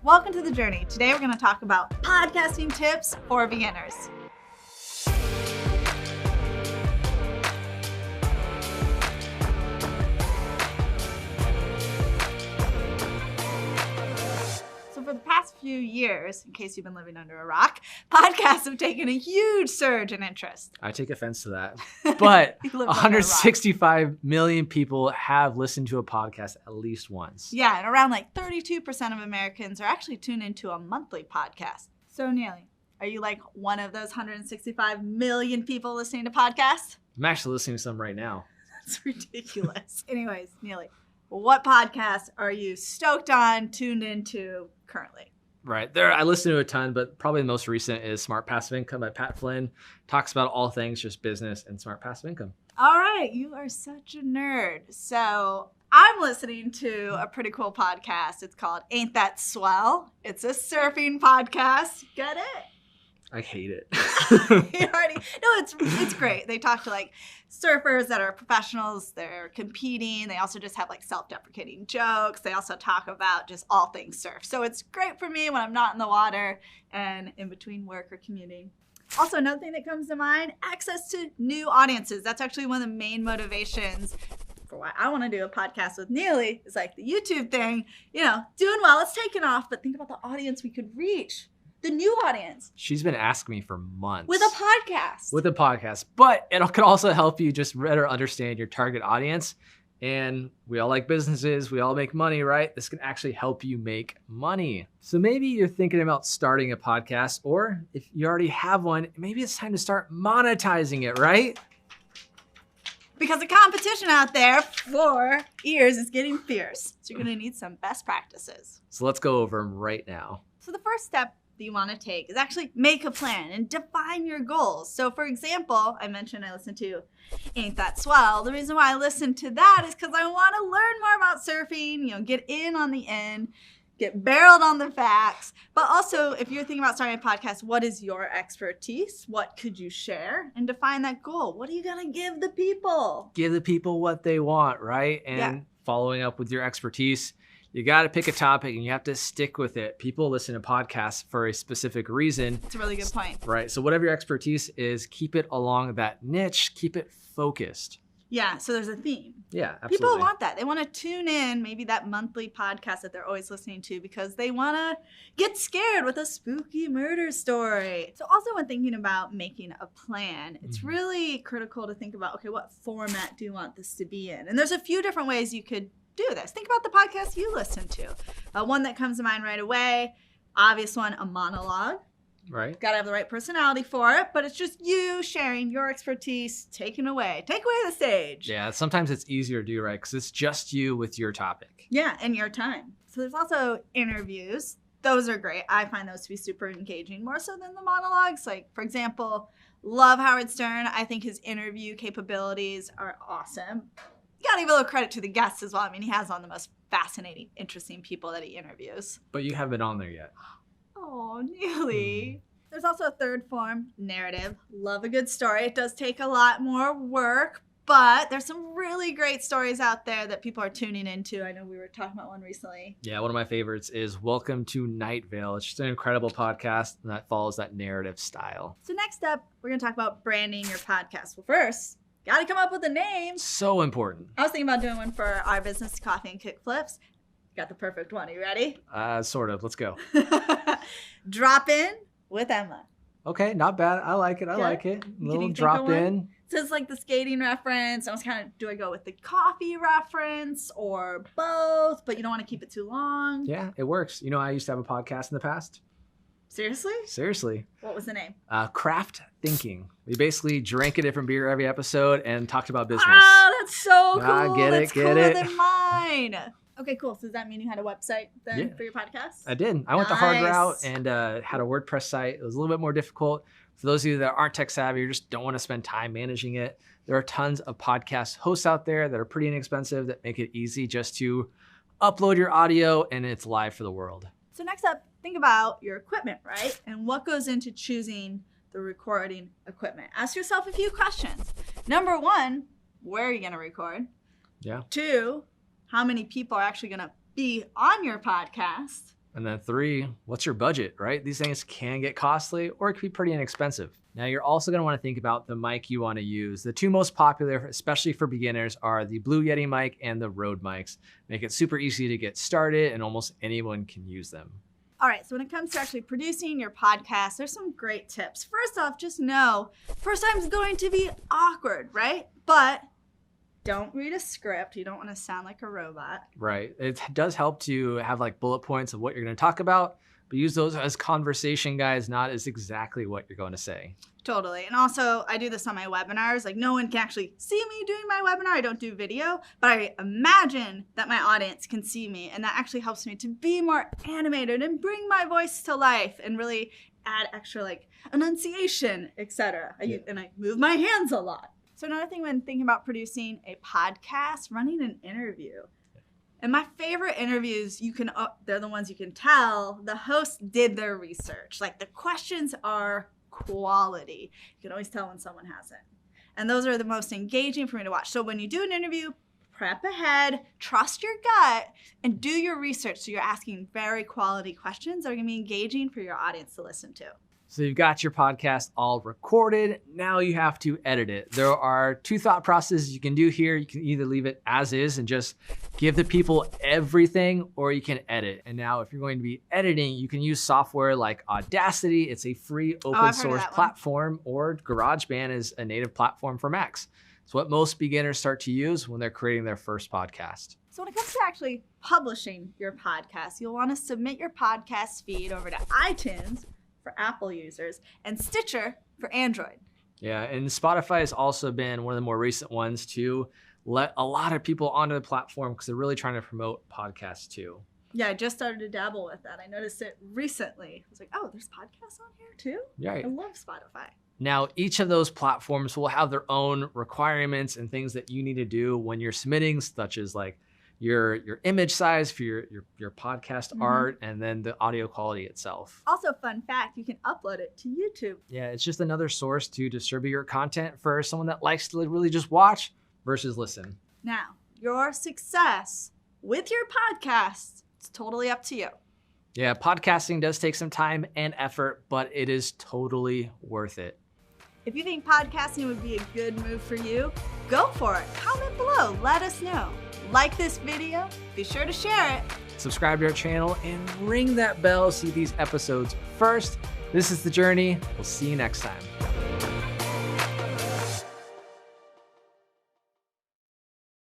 Welcome to The Journey. Today we're going to talk about podcasting tips for beginners. So for the past few years, in case you've been living under a rock, podcasts have taken a huge surge in interest. I take offense to that. But You live under a rock. 165 million people have listened to a podcast at least once. Yeah, and around like 32% of Americans are actually tuned into a monthly podcast. So Neely, are you like one of those 165 million people listening to podcasts? I'm actually listening to some right now. That's ridiculous. Anyways, Neely, what podcasts are you stoked on, tuned into currently? Right. I listen to a ton, but probably the most recent is Smart Passive Income by Pat Flynn. Talks about all things just business and smart passive income. All right, you are such a nerd. So I'm listening to a pretty cool podcast. It's called Ain't That Swell? It's a surfing podcast. Get it? I hate it. It's great. They talk to like surfers that are professionals. They're competing. They also just have like self-deprecating jokes. They also talk about just all things surf. So it's great for me when I'm not in the water and in between work or commuting. Also, another thing that comes to mind, access to new audiences. That's actually one of the main motivations for why I want to do a podcast with Neely. It's like the YouTube thing, doing well, it's taken off, but think about the audience we could reach. The new audience. She's been asking me for months. With a podcast. But it could also help you just better understand your target audience. And we all like businesses. We all make money, right? This can actually help you make money. So maybe you're thinking about starting a podcast, or if you already have one, maybe it's time to start monetizing it, right? Because the competition out there for ears is getting fierce. So you're going to need some best practices. So let's go over them right now. So the first step that you want to take is actually make a plan and define your goals. So for example, I mentioned I listen to Ain't That Swell. The reason why I listen to that is because I want to learn more about surfing, get in on the end, get barreled on the facts. But also, if you're thinking about starting a podcast, what is your expertise? What could you share? And define that goal. What are you going to give the people? Give the people what they want, right? And following up with your expertise, you got to pick a topic and you have to stick with it. People listen to podcasts for a specific reason. It's a really good point. Right. So whatever your expertise is, keep it along that niche, keep it focused. Yeah. So there's a theme. Yeah, absolutely. People want that. They want to tune in, maybe that monthly podcast that they're always listening to, because they want to get scared with a spooky murder story. So also when thinking about making a plan, it's really critical to think about, okay, what format do you want this to be in? And there's a few different ways you could do this. Think about the podcast you listen to. One that comes to mind right away, obvious one, a monologue. Right. Got to have the right personality for it, but it's just you sharing your expertise, take away the stage. Yeah, sometimes it's easier to do, right? Because it's just you with your topic. Yeah, and your time. So there's also interviews. Those are great. I find those to be super engaging, more so than the monologues. Like, for example, love Howard Stern. I think his interview capabilities are awesome. You got to give a little credit to the guests as well. I mean, he has on the most fascinating, interesting people that he interviews. But you haven't been on there yet. Oh, Neely. There's also a third form, narrative. Love a good story. It does take a lot more work, but there's some really great stories out there that people are tuning into. I know we were talking about one recently. Yeah, one of my favorites is Welcome to Night Vale. It's just an incredible podcast that follows that narrative style. So next up, we're going to talk about branding your podcast. Well, first, got to come up with a name. So important. I was thinking about doing one for our business, Coffee and Kickflips. Got the perfect one. Are you ready? Sort of. Let's go. Drop in with Emma. Okay, not bad. I like it. I like it. A little drop in. So it's like the skating reference. I was kind of, do I go with the coffee reference or both? But you don't want to keep it too long. Yeah, it works. I used to have a podcast in the past. Seriously? What was the name? Craft Thinking. We basically drank a different beer every episode and talked about business. Oh, that's so cool. Get that's it. cooler than mine. Okay, cool. So does that mean you had a website then for your podcast? I did. I went the hard route and had a WordPress site. It was a little bit more difficult. For those of you that aren't tech savvy or just don't want to spend time managing it, there are tons of podcast hosts out there that are pretty inexpensive that make it easy just to upload your audio and it's live for the world. So next up, think about your equipment, right? And what goes into choosing the recording equipment. Ask yourself a few questions. Number one, where are you going to record? Yeah. 2, how many people are actually going to be on your podcast? And then 3, what's your budget, right? These things can get costly or it can be pretty inexpensive. Now you're also gonna wanna think about the mic you wanna use. The 2 most popular, especially for beginners, are the Blue Yeti mic and the Rode mics. Make it super easy to get started and almost anyone can use them. All right, so when it comes to actually producing your podcast, there's some great tips. First off, just know, first time's going to be awkward, right? But don't read a script. You don't want to sound like a robot. Right. It does help to have like bullet points of what you're going to talk about, but use those as conversation guides, not as exactly what you're going to say. Totally. And also, I do this on my webinars. Like, no one can actually see me doing my webinar. I don't do video, but I imagine that my audience can see me, and that actually helps me to be more animated and bring my voice to life and really add extra like enunciation, etc. And I move my hands a lot. So another thing when thinking about producing a podcast, running an interview. And my favorite interviews, they're the ones you can tell the host did their research. Like, the questions are quality. You can always tell when someone hasn't. And those are the most engaging for me to watch. So when you do an interview, prep ahead, trust your gut, and do your research. So you're asking very quality questions that are gonna be engaging for your audience to listen to. So you've got your podcast all recorded. Now you have to edit it. There are 2 thought processes you can do here. You can either leave it as is and just give the people everything, or you can edit. And now if you're going to be editing, you can use software like Audacity. It's a free open source platform, or GarageBand is a native platform for Macs. It's what most beginners start to use when they're creating their first podcast. So when it comes to actually publishing your podcast, you'll want to submit your podcast feed over to iTunes for Apple users and Stitcher for Android. Yeah, and Spotify has also been one of the more recent ones to let a lot of people onto the platform because they're really trying to promote podcasts too. Yeah, I just started to dabble with that. I noticed it recently. I was like, oh, there's podcasts on here too? Yeah. I love Spotify. Now, each of those platforms will have their own requirements and things that you need to do when you're submitting, such as like your image size for your podcast art, and then the audio quality itself. Also, fun fact, you can upload it to YouTube. Yeah, it's just another source to distribute your content for someone that likes to really just watch versus listen. Now, your success with your podcast, it's totally up to you. Yeah, podcasting does take some time and effort, but it is totally worth it. If you think podcasting would be a good move for you, go for it. Comment below, let us know. Like this video, be sure to share it. Subscribe to our channel and ring that bell to see these episodes first. This is The Journey. We'll see you next time.